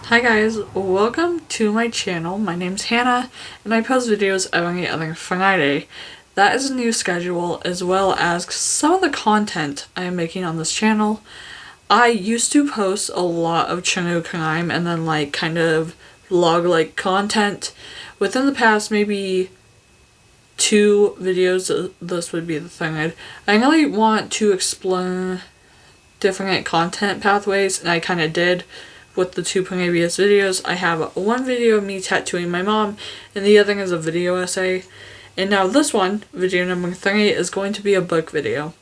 Hi guys, welcome to my channel. My name's Hannah and I post videos every other Friday. That is a new schedule as well as some of the content I am making on this channel. I used to post a lot of true crime and then kind of vlog content. Within the past maybe 2 videos, this would be the thing. I really want to explore different content pathways, and I kind of did with the 2 previous videos. I have one video of me tattooing my mom, and the other is a video essay. And now this one, video number 3, is going to be a book video.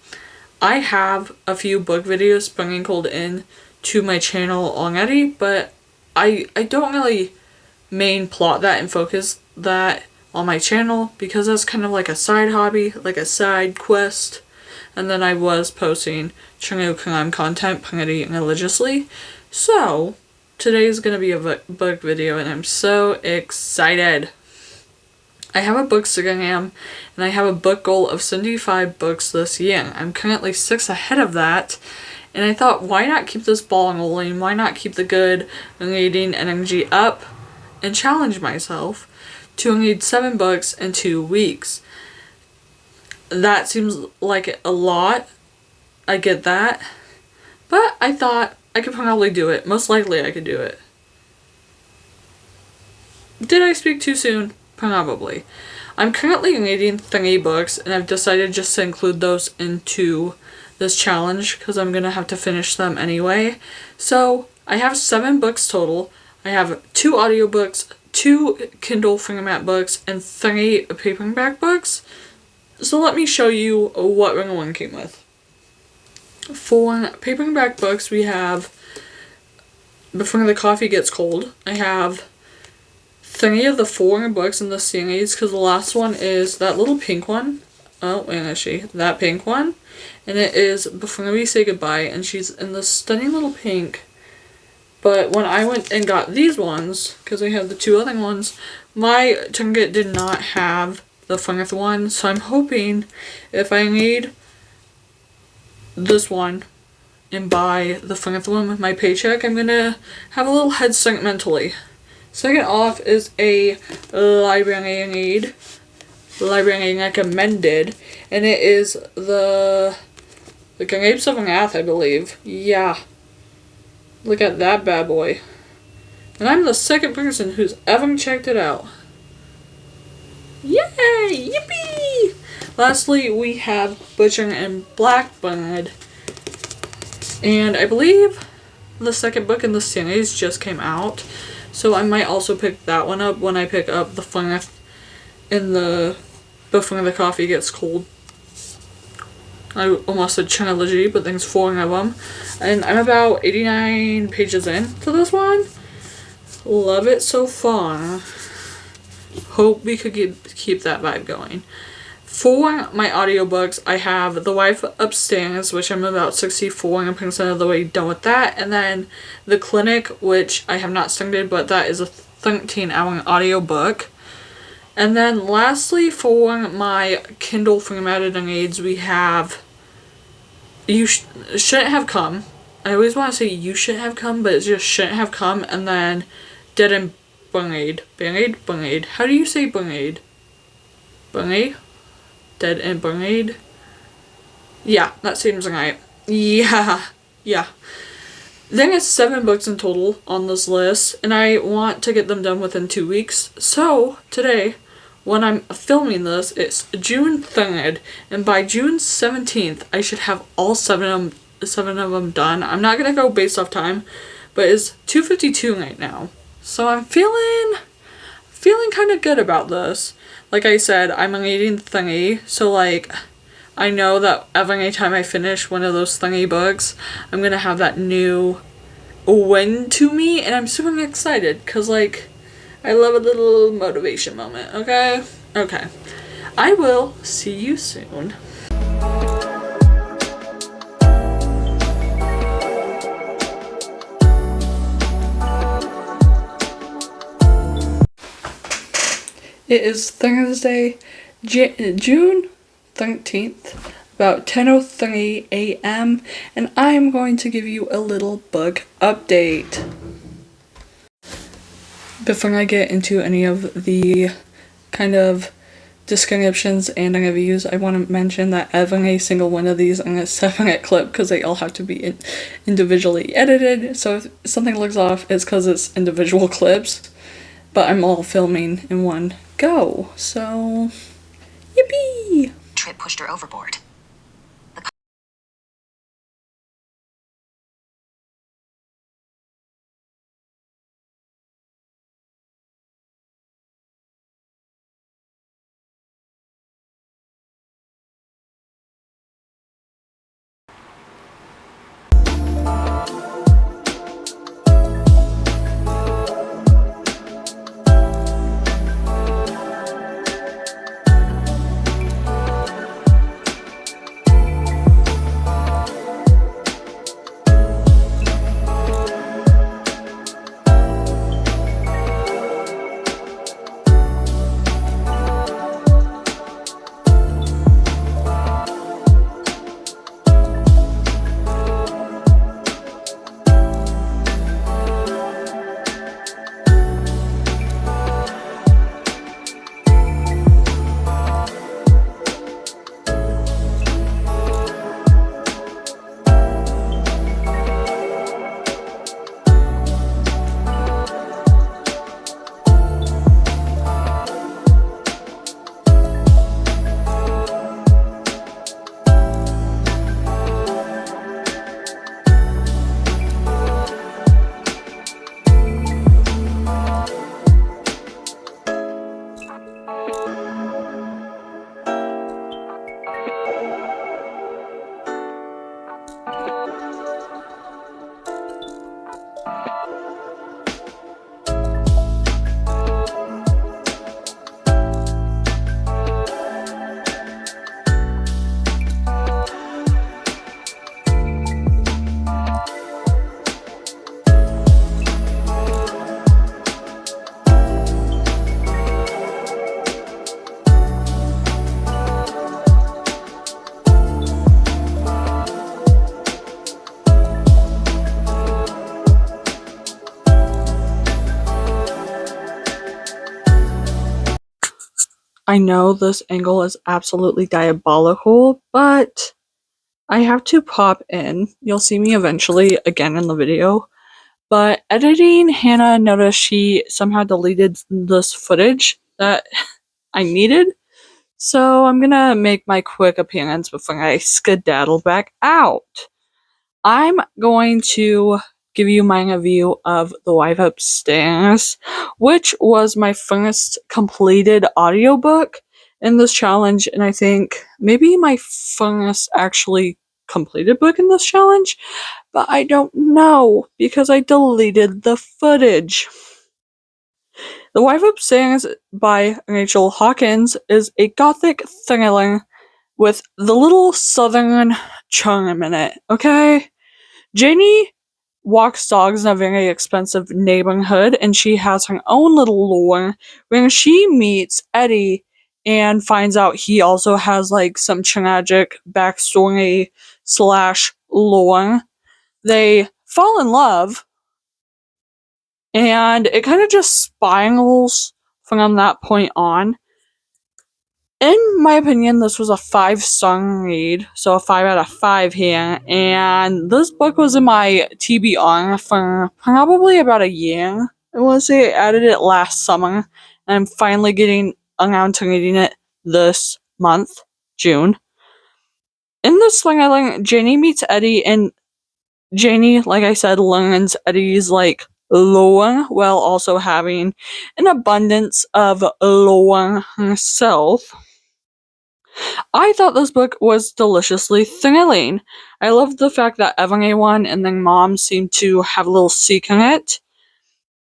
I have a few book videos sprinkled in to my channel already, but I don't really main plot that and focus that on my channel because that's kind of like a side hobby, like a side quest. And then I was posting true crime content pretty religiously. So today is going to be a book video and I'm so excited. I have a bookstagram and I have a book goal of 75 books this year. I'm currently 6 ahead of that. And I thought, why not keep this ball rolling? Why not keep the good reading energy up and challenge myself to read 7 books in 2 weeks? That seems like a lot. I get that. But I thought I could probably do it. Most likely I could do it. Did I speak too soon? Probably. I'm currently reading 3 books and I've decided just to include those into this challenge because I'm going to have to finish them anyway. So I have 7 books total. I have 2 audiobooks, 2 Kindle format books, and 3 paperback books. So let me show you what we're working with. For paperback books, we have Before the Coffee Gets Cold. I have 3 of the 4 books in the series because the last one is that little pink one. Oh, where is she? That pink one. And it is Before We Say Goodbye, and she's in the stunning little pink. But when I went and got these ones, because I have the 2 other ones, my Target did not have the 4th one, so I'm hoping if I read this one and buy the 4th one with my paycheck, I'm gonna have a little head start mentally. Second off is a library read, library recommended, and it is the Grapes of Wrath, I believe. Yeah. Look at that bad boy. And I'm the 2nd person who's ever checked it out. Yay! Yippee! Lastly, we have Butcher and Blackbird. And I believe the 2nd book in the series just came out. So I might also pick that one up when I pick up the 4th in the Before the Coffee Gets Cold. I almost said trilogy, but there's 4 of them. And I'm about 89 pages in to this one. Love it so far. Hope we could keep that vibe going. For my audiobooks, I have The Wife Upstairs, which I'm about 64% of the way done with that. And then The Clinic, which I have not started, but that is a 13-hour audiobook. And then lastly, for my Kindle formatted reads, we have You Shouldn't Have Come. I always want to say You Shouldn't Have Come, but it just Shouldn't Have Come. And then Dead and Buried. Buried. How do you say buried? Buried? Dead and Buried? Yeah, that seems right. Yeah. There is 7 books in total on this list, and I want to get them done within 2 weeks. So, today, when I'm filming this, it's June 3rd, and by June 17th, I should have all 7 of them done. I'm not going to go based off time, but it's 2:52 right now. So I'm feeling kind of good about this. Like I said, I'm reading 3, so I know that every time I finish one of those 3 books, I'm gonna have that new win to me, and I'm super excited, because I love a little motivation moment, okay? Okay. I will see you soon. It is Thursday, June 13th, about 10:03 a.m., and I am going to give you a little book update. Before I get into any of the kind of descriptions and reviews, I want to mention that every single one of these in a 7-minute clip because they all have to be individually edited. So if something looks off, it's because it's individual clips, but I'm all filming in one go. So, yippee! Trip pushed her overboard. I know this angle is absolutely diabolical, but I have to pop in. You'll see me eventually again in the video. But editing, Hannah noticed she somehow deleted this footage that I needed. So I'm gonna make my quick appearance before I skedaddle back out. I'm going to give you my review of The Wife Upstairs, which was my first completed audiobook in this challenge, and I think maybe my first actually completed book in this challenge, but I don't know because I deleted the footage. The Wife Upstairs by Rachel Hawkins is a gothic thriller with the little southern charm in it, okay? Janie walks dogs in a very expensive neighborhood, and she has her own little lore where she meets Eddie and finds out he also has like some tragic backstory slash lore. They fall in love, and it kind of just spirals from that point on. In my opinion, this was a 5-star read, so a 5 out of 5 here, and this book was in my TBR for probably about a year. I want to say I added it last summer, and I'm finally getting around to reading it this month, June. In this thriller, Janie meets Eddie, and Janie, like I said, learns Eddie's like lore while also having an abundance of lore herself. I thought this book was deliciously thrilling. I loved the fact that everyone and their mom seemed to have a little secret.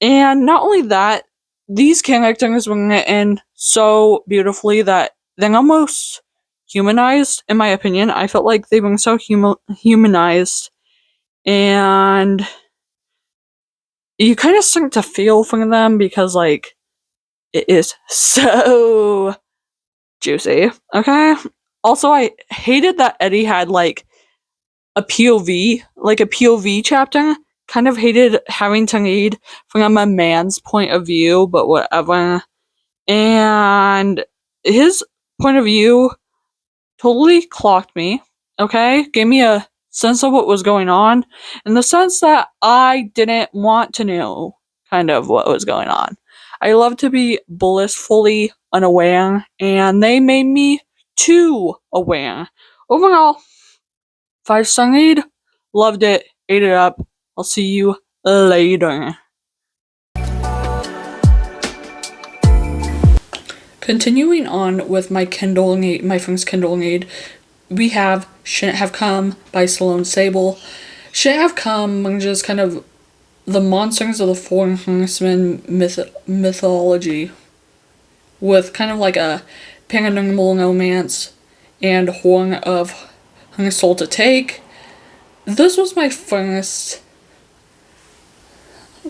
And not only that, these characters were written so beautifully that they're almost humanized, in my opinion. I felt like they were so humanized. And you kind of start to feel for them because, like, it is so juicy. Okay? Also, I hated that Eddie had, like, a POV chapter, kind of hated having to read from a man's point of view, but whatever. And his point of view totally clocked me, okay? Gave me a sense of what was going on, in the sense that I didn't want to know kind of what was going on. I love to be blissfully unaware, and they made me too aware. Overall, 5-star read, loved it, ate it up. I'll see you later. Continuing on with my friend's Kindle read, we have Shouldn't Have Come by Sloane Sable. Shouldn't Have Come just kind of the monsters of the Four Horsemen mythology, with kind of like a paranormal romance and horn of her soul to take. This was my first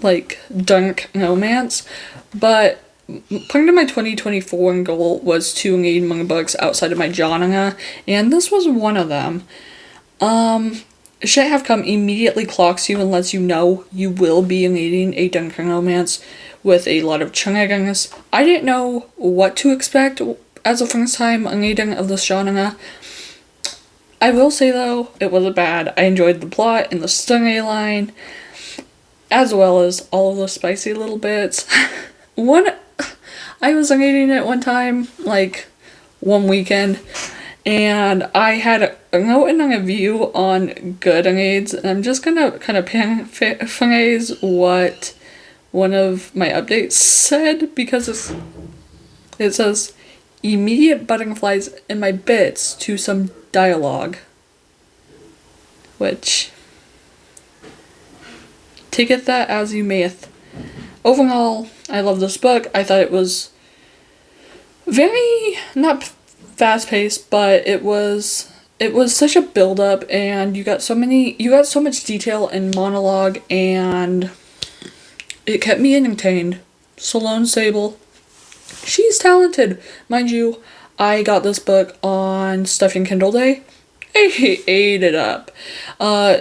like dark romance, but part of my 2024 goal was to read more books outside of my genre, and this was one of them. Shouldn't Have Come immediately clocks you and lets you know you will be reading a dark romance with a lot of triggers. I didn't know what to expect as a first time reading of this genre. I will say though, it wasn't bad. I enjoyed the plot and the storyline, as well as all of the spicy little bits. I was reading it one time, like one weekend, and I had a note in a review on Goodreads, and I'm just gonna kind of paraphrase what one of my updates said, because it says, immediate butterflies in my bits to some dialogue. Which, taketh that as you mayeth. Overall, I love this book. I thought it was very, not fast-paced, but it was such a build-up, and you got so much detail and monologue, and it kept me entertained. Sloane Sable, she's talented. Mind you, I got this book on Stuffing Kindle Day. I ate it up.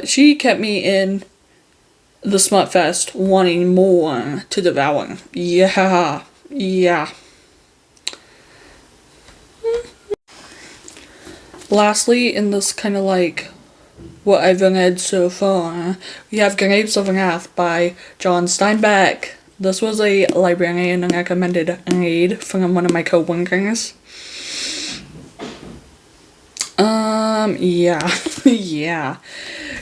She kept me in the Smut Fest wanting more to devour. Yeah. Lastly, in this kind of like what I've read so far, we have Grapes of Wrath by John Steinbeck. This was a librarian recommended read from one of my co-workers. Yeah.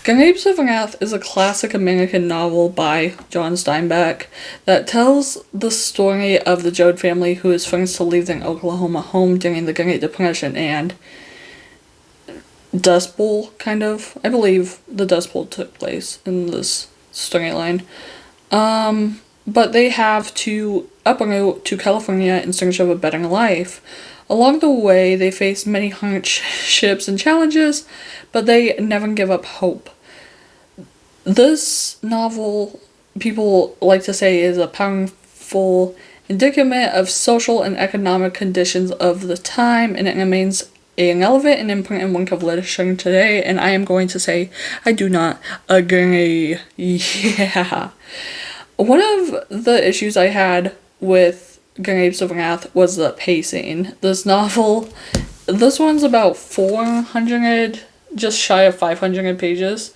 Grapes of Wrath is a classic American novel by John Steinbeck that tells the story of the Joad family who is forced to leave their Oklahoma home during the Great Depression and Dust Bowl, kind of. I believe the Dust Bowl took place in this storyline. But they have to uproot to California in search of a better life. Along the way, they face many hardships and challenges, but they never give up hope. This novel, people like to say, is a powerful indictment of social and economic conditions of the time, and it remains a relevant and important work of literature today, and I am going to say I do not agree. Yeah. One of the issues I had with Grapes of Wrath was the pacing. This one's about 400, just shy of 500 pages,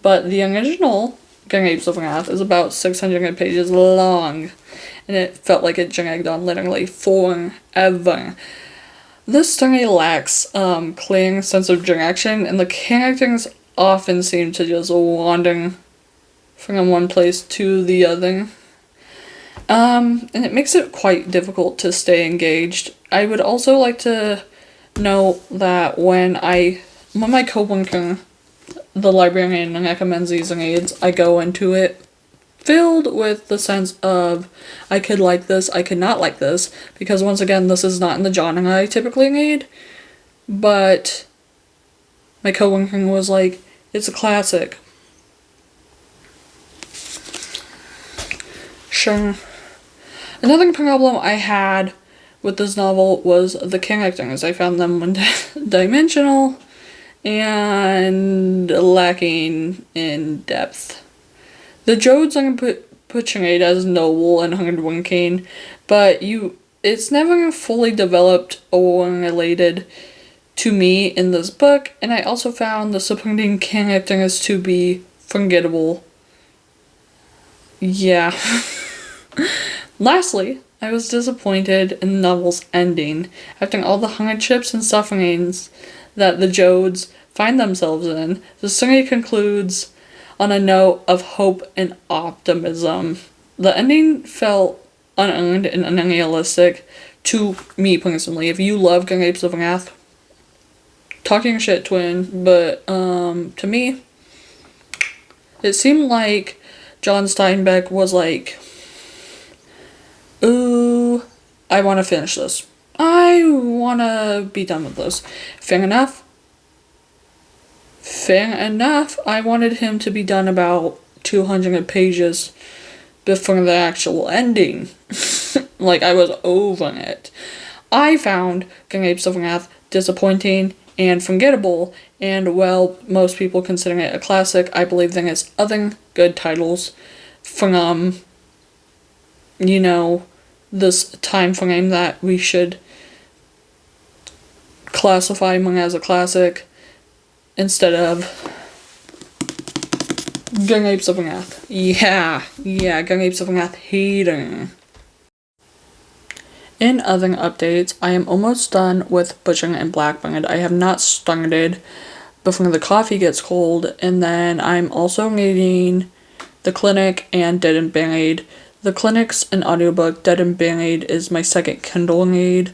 but the original Grapes of Wrath is about 600 pages long, and it felt like it dragged on literally forever. This story lacks clear sense of direction, and the characters often seem to just wander from one place to the other. And it makes it quite difficult to stay engaged. I would also like to note that when my coworker, the librarian, recommends these reads, I go into it filled with the sense of I could like this, I could not like this, because once again, this is not in the genre I typically read, but my coworker was like, it's a classic. Sure. Another problem I had with this novel was the characters. I found them one-dimensional and lacking in depth. The Jodes are portrayed as noble and hardworking, but it's never fully developed or related to me in this book, and I also found the supporting characters to be forgettable. Yeah. Lastly, I was disappointed in the novel's ending. After all the hardships and sufferings that the Jodes find themselves in, the story concludes on a note of hope and optimism. The ending felt unearned and unrealistic to me personally. If you love Grapes of Wrath, talking shit, twin, but to me, it seemed like John Steinbeck was like, ooh, I want to finish this. I want to be done with this. Fair enough. Fair enough. I wanted him to be done about 200 pages before the actual ending. Like, I was over it. I found Grapes of Wrath disappointing and forgettable, and while most people consider it a classic, I believe there is other good titles from, this time frame that we should classify among as a classic instead of Grapes of Wrath. Yeah, Grapes of Wrath hater. In other updates, I am almost done with Butcher and Blackbird. I have not started before the coffee gets cold, and then I'm also reading The Clinic and Dead and Buried. The Clinic's an audiobook. Dead and Buried is my second Kindle read,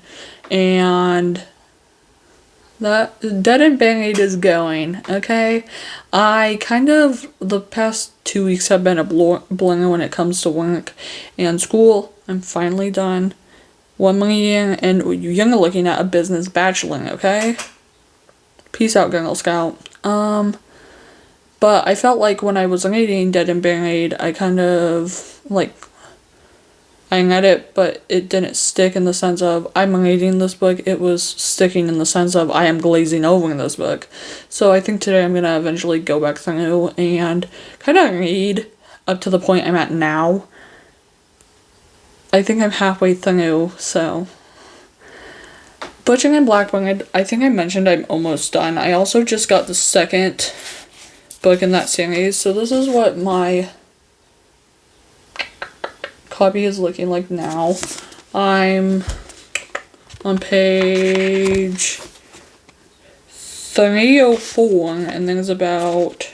and that Dead and Buried is going, okay? The past 2 weeks have been a blur when it comes to work and school. I'm finally done one more year, and you're looking at a business bachelor, okay? Peace out, Girl Scout. But I felt like when I was reading Dead and Buried, I read it, but it didn't stick in the sense of I'm reading this book. It was sticking in the sense of I am glazing over in this book. So I think today I'm going to eventually go back through and kind of read up to the point I'm at now. I think I'm halfway through, so. Butcher and Blackbird, I think I mentioned I'm almost done. I also just got the second book in that series, so this is what my copy is looking like now. I'm on page 304, and there's about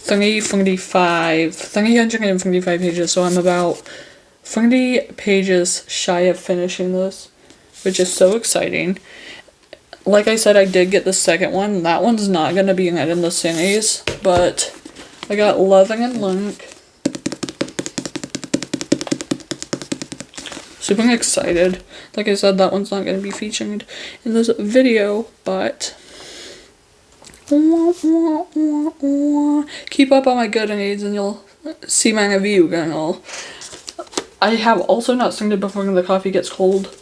345 pages, so I'm about 30 pages shy of finishing this, which is so exciting. Like I said, I did get the second one. That one's not going to be read in the series, but I got Loving and Link. Super excited. Like I said, that one's not going to be featured in this video, but keep up on my Goodreads and you'll see my review, girl. I have also not started before the coffee gets cold,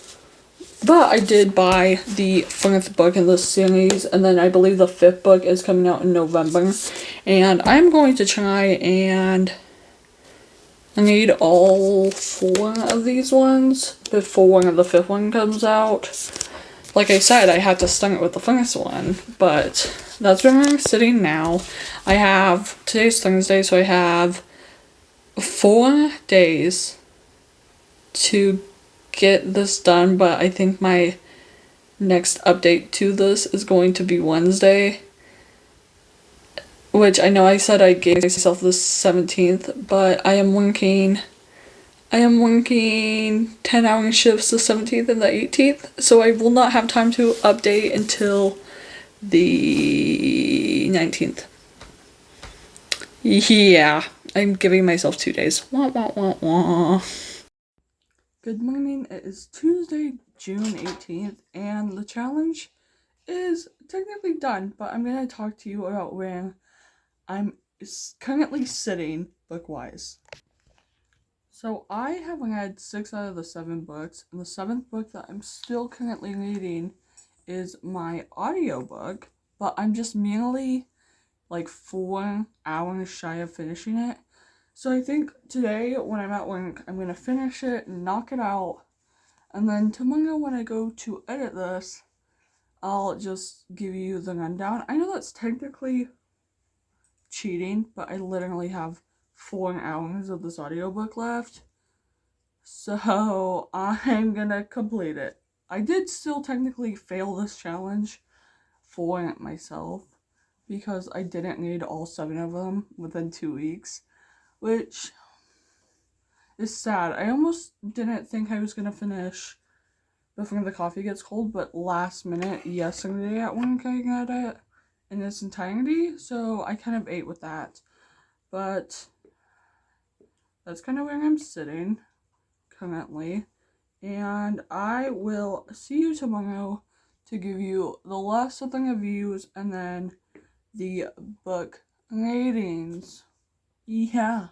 but I did buy the 4th book in this series, and then I believe the 5th book is coming out in November, and I'm going to try and read all 4 of these ones before the 5th one comes out. Like I said, I had to start with the first one, but that's where I'm sitting now. Today's Thursday, so I have 4 days to get this done, but I think my next update to this is going to be Wednesday, which I know I said I gave myself the 17th, but I am working 10-hour shifts the 17th and the 18th, so I will not have time to update until the 19th. Yeah, I'm giving myself 2 days. Wah, wah, wah, wah. Good morning, it is Tuesday, June 18th, and the challenge is technically done, but I'm going to talk to you about where I'm currently sitting book-wise. So I have read 6 out of the 7 books, and the 7th book that I'm still currently reading is my audiobook but I'm just merely like 4 hours shy of finishing it. So I think today when I'm at work, I'm gonna finish it and knock it out. And then tomorrow when I go to edit this, I'll just give you the rundown. I know that's technically cheating, but I literally have 4 hours of this audiobook left. So I'm gonna complete it. I did still technically fail this challenge for myself because I didn't read all 7 of them within 2 weeks, which is sad. I almost didn't think I was gonna finish before the coffee gets cold, but last minute yesterday at work I got it in its entirety, so I kind of ate with that. But that's kind of where I'm sitting currently, and I will see you tomorrow to give you the last of the reviews and then the book ratings. Yeah.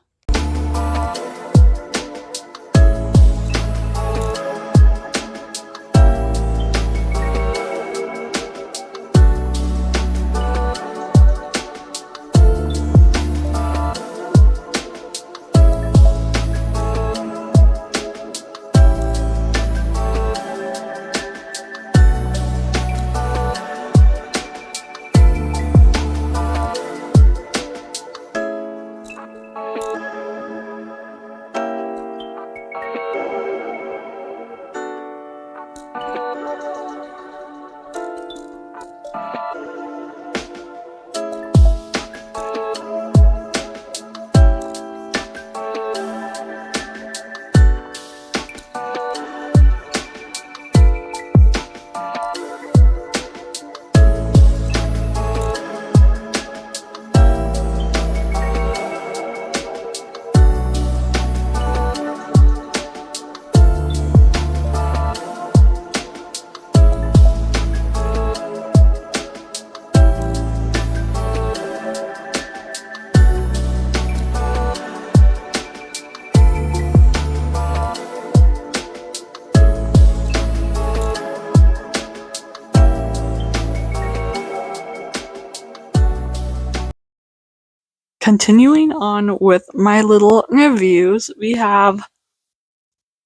Continuing on with my little reviews, we have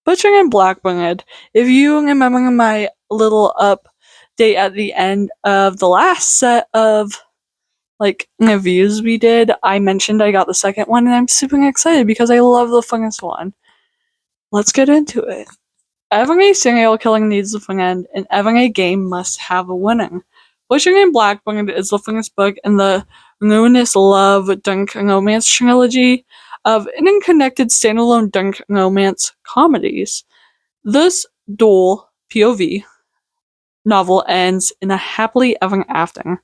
Butcher and Blackbird. If you remember my little update at the end of the last set of reviews we did, I mentioned I got the second one and I'm super excited because I love the first one. Let's get into it. Every serial killing needs a friend, and every game must have a winner. Butcher and Blackbird is the first book in the ruinous love dark romance trilogy of interconnected standalone dark romance comedies. This dual POV novel ends in a happily ever after.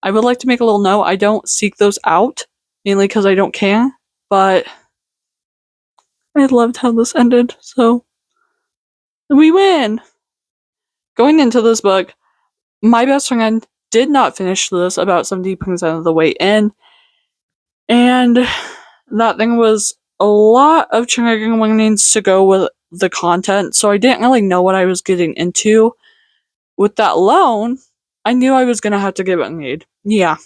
I would like to make a little note, I don't seek those out, mainly because I don't care, but I loved how this ended, so we win! Going into this book, my best friend did not finish this about 70% of the way in, and that thing was a lot of triggering warnings to go with the content, so I didn't really know what I was getting into. With that alone, I knew I was gonna have to give it a read. Yeah.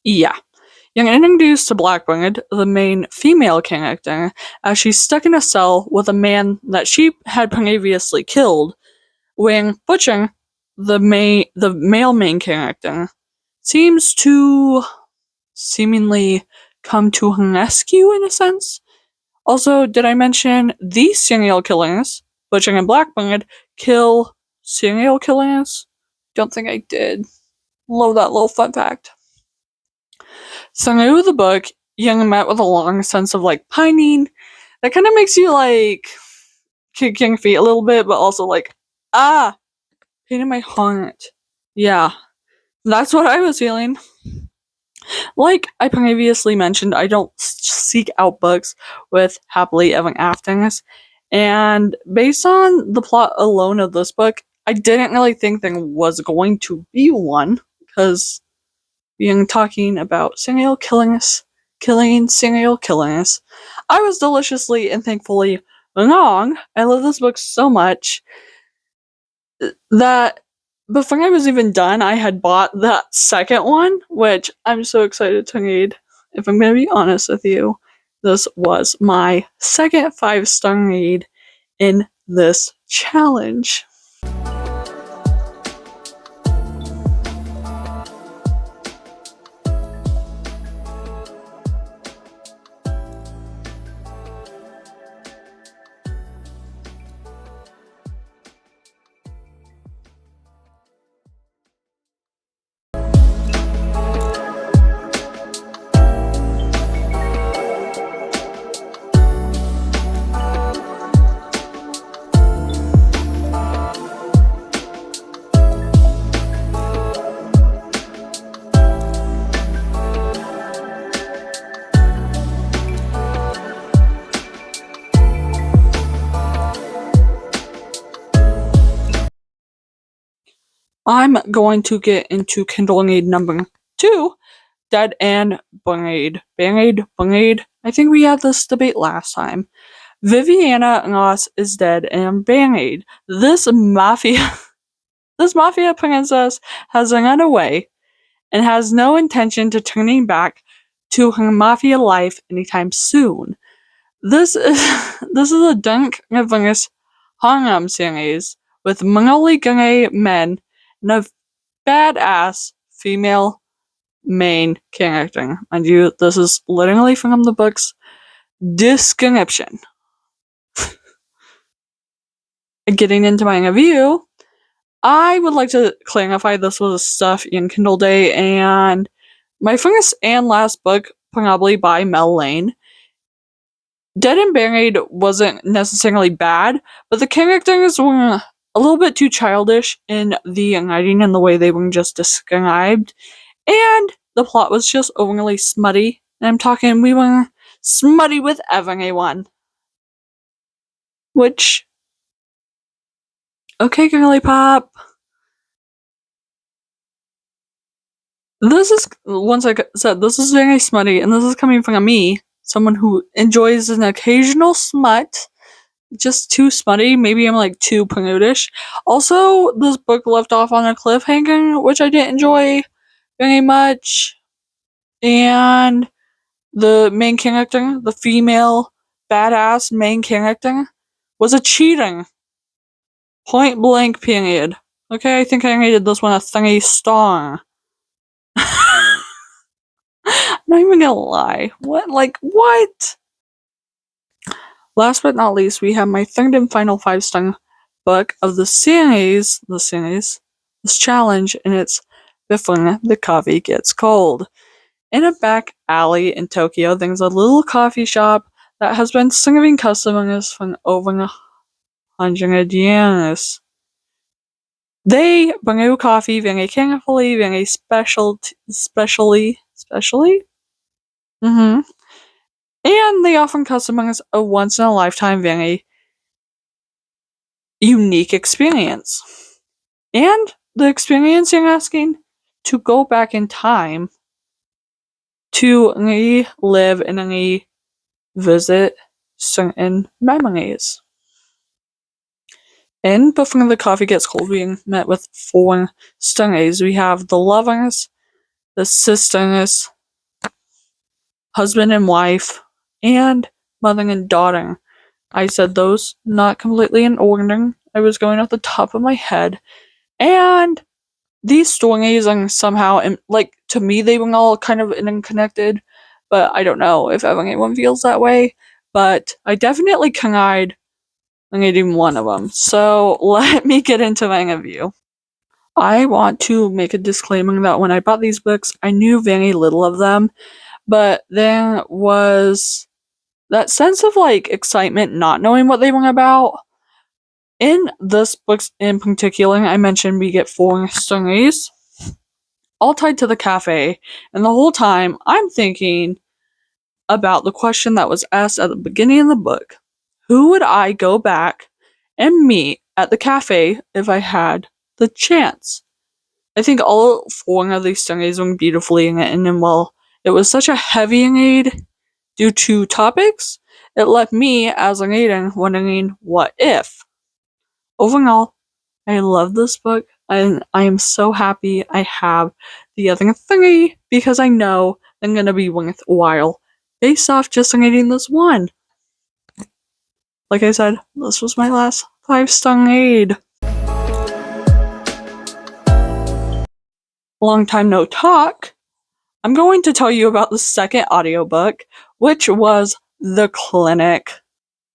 You're introduced to Blackbird, the main female character, as she's stuck in a cell with a man that she had previously killed, when Butcher, the male main character, seems to seemingly come to her rescue in a sense. Also, did I mention these serial killers, Butcher and Blackbird, kill serial killers? Don't think I did. Love that little fun fact. Through the book, you're met with a long sense of pining. That kind of makes you kick your feet a little bit, but also pain in my heart. Yeah, that's what I was feeling. Like I previously mentioned, I don't seek out books with happily ever afters, and based on the plot alone of this book, I didn't really think there was going to be one, because being talking about serial killings, killing serial killers, I was deliciously and thankfully wrong. I love this book so much that before I was even done, I had bought that second one, which I'm so excited to read. If I'm going to be honest with you, this was my second 5-star read in this challenge. I'm going to get into Kindle Read number 2, Dead and Buried. Buried. I think we had this debate last time. Viviana Ross is dead and buried. This mafia princess has run away and has no intention to turning back to her mafia life anytime soon. This is a Dunk Reverse Harlem series with monolithic gay men and a badass female main character. Mind you, this is literally from the book's description. Getting into my review, I would like to clarify this was a Stuff in Kindle Day, and my first and last book, probably by Mel Lane. Dead and Buried wasn't necessarily bad, but the characters were a little bit too childish in the writing and the way they were just described, and the plot was just overly smutty. And I'm talking, we were smutty with everyone. Which, okay, girly pop. This is, once I said, this is very smutty, and this is coming from me, someone who enjoys an occasional smut. Just too smutty. Maybe I'm like too prudish. Also, this book left off on a cliffhanger, which I didn't enjoy very much. And the main character, the female badass main character, was a cheater. Point blank period. Okay, I think I rated this one a 3-star. Not even gonna lie. What? Last but not least, we have my third and final 5-star book of this challenge, and it's Before the Coffee Gets Cold. In a back alley in Tokyo, there's a little coffee shop that has been serving customers for over 100 years. They brew coffee very carefully, very specially. Mm-hmm. And they offer customers a once-in-a-lifetime, very unique experience. And the experience you're asking? To go back in time to relive and revisit certain memories. And Before the Coffee Gets Cold, we met with 4 stories. We have the lovers, the sisters, husband and wife, and mother and daughter. I said those not completely in order. I was going off the top of my head. And these stories are somehow, to me, they were all kind of interconnected, but I don't know if anyone feels that way. But I definitely cried reading one of them. So let me get into my review. I want to make a disclaimer that when I bought these books, I knew very little of them, but there was that sense of excitement not knowing what they were about. In this book in particular, I mentioned we get 4 stories, all tied to the cafe, and the whole time I'm thinking about the question that was asked at the beginning of the book. Who would I go back and meet at the cafe if I had the chance? I think all 4 of these stories were beautifully written, and while it was such a heavy read due to topics, it left me as a reader wondering what if. Overall, I love this book. And I am so happy I have the other three because I know I'm gonna be worthwhile based off just reading this one. Like I said, this was my last 5-star read. Long time no talk. I'm going to tell you about the second audiobook, which was The Clinic.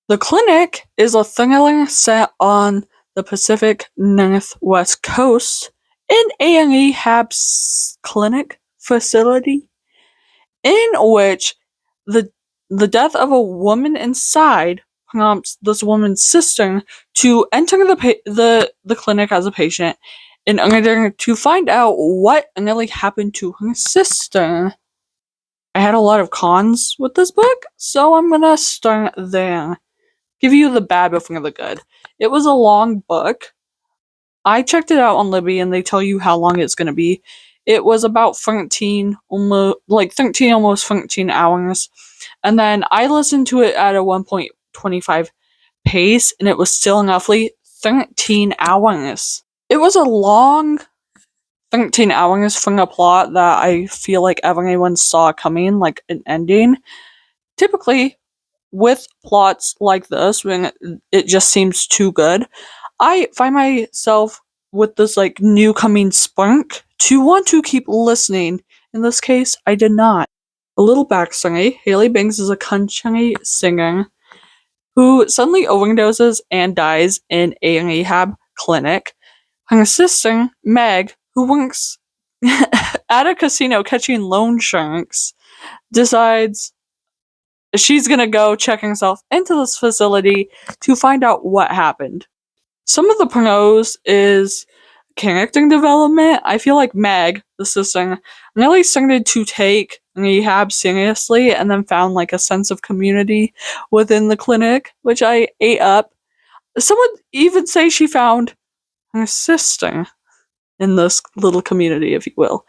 The Clinic is a thriller set on the Pacific Northwest coast in a rehab clinic facility in which the the death of a woman inside prompts this woman's sister to enter the clinic as a patient in order to find out what really happened to her sister. I had a lot of cons with this book, so I'm gonna start there. Give you the bad before the good. It was a long book. I checked it out on Libby and they tell you how long it's gonna be. It was about 13, almost 13 hours. And then I listened to it at a 1.25 pace and it was still roughly 13 hours. It was a long 13 hours from a plot that I feel like everyone saw coming, like an ending. Typically, with plots like this, when it just seems too good, I find myself with this like new coming spunk to want to keep listening. In this case, I did not. A little backstory: Haley Banks is a country singer who suddenly overdoses and dies in a rehab clinic. Her sister, Meg, who works at a casino catching loan sharks, decides she's gonna go check herself into this facility to find out what happened. Some of the pros is character development. I feel like Meg, the sister, really started to take rehab seriously and then found like a sense of community within the clinic, which I ate up. Some would even say she found her sister in this little community, if you will.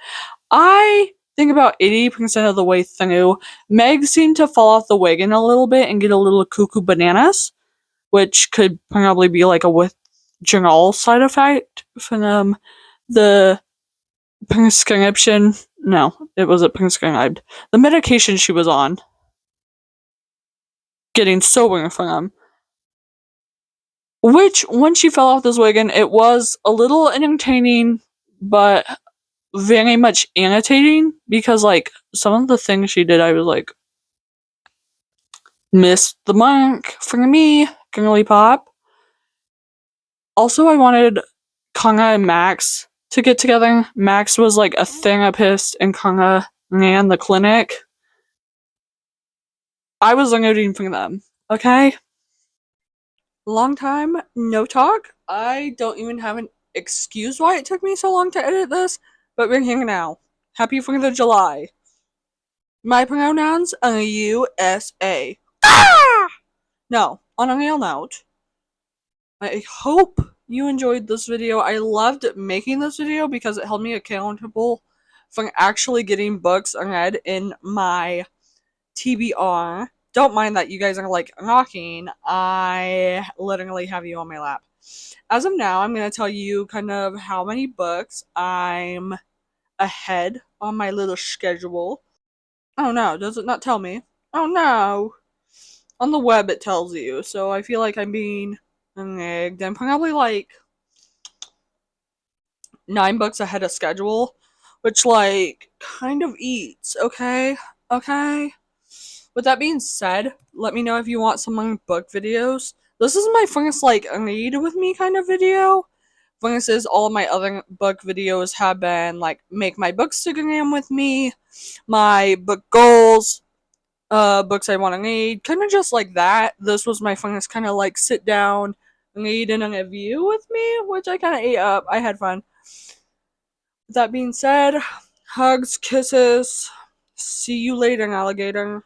I think about 80% of the way through, Meg seemed to fall off the wagon a little bit and get a little cuckoo bananas, which could probably be like a withdrawal side effect from the prescription. No, it wasn't prescribed. The medication she was on, getting sober from. Which, when she fell off this wagon, it was a little entertaining, but very much irritating because, like, some of the things she did, I was like, missed the mark for me, girly pop. Also, I wanted Kanga and Max to get together. Max was like a therapist and Kanga ran the clinic. I was rooting for them, okay? Long time, no talk. I don't even have an excuse why it took me so long to edit this, but we're here now. Happy 4th of July. My pronouns are USA. Ah! No, on a real note, I hope you enjoyed this video. I loved making this video because it held me accountable for actually getting books read in my TBR. Don't mind that you guys are like knocking. I literally have you on my lap. As of now, I'm going to tell you kind of how many books I'm ahead on my little schedule. Oh no, does it not tell me? Oh no. On the web it tells you, so I feel like I'm being rigged. I'm probably like 9 books ahead of schedule, which like kind of eats, okay? Okay? With that being said, let me know if you want some more book videos. This is my first like read with me kind of video. Versus all of my other book videos have been like make my bookstagram with me, my book goals, books I want to read, kind of just like that. This was my first kind of like sit down, read and a review with me, which I kind of ate up. I had fun. With that being said, hugs, kisses. See you later, alligator.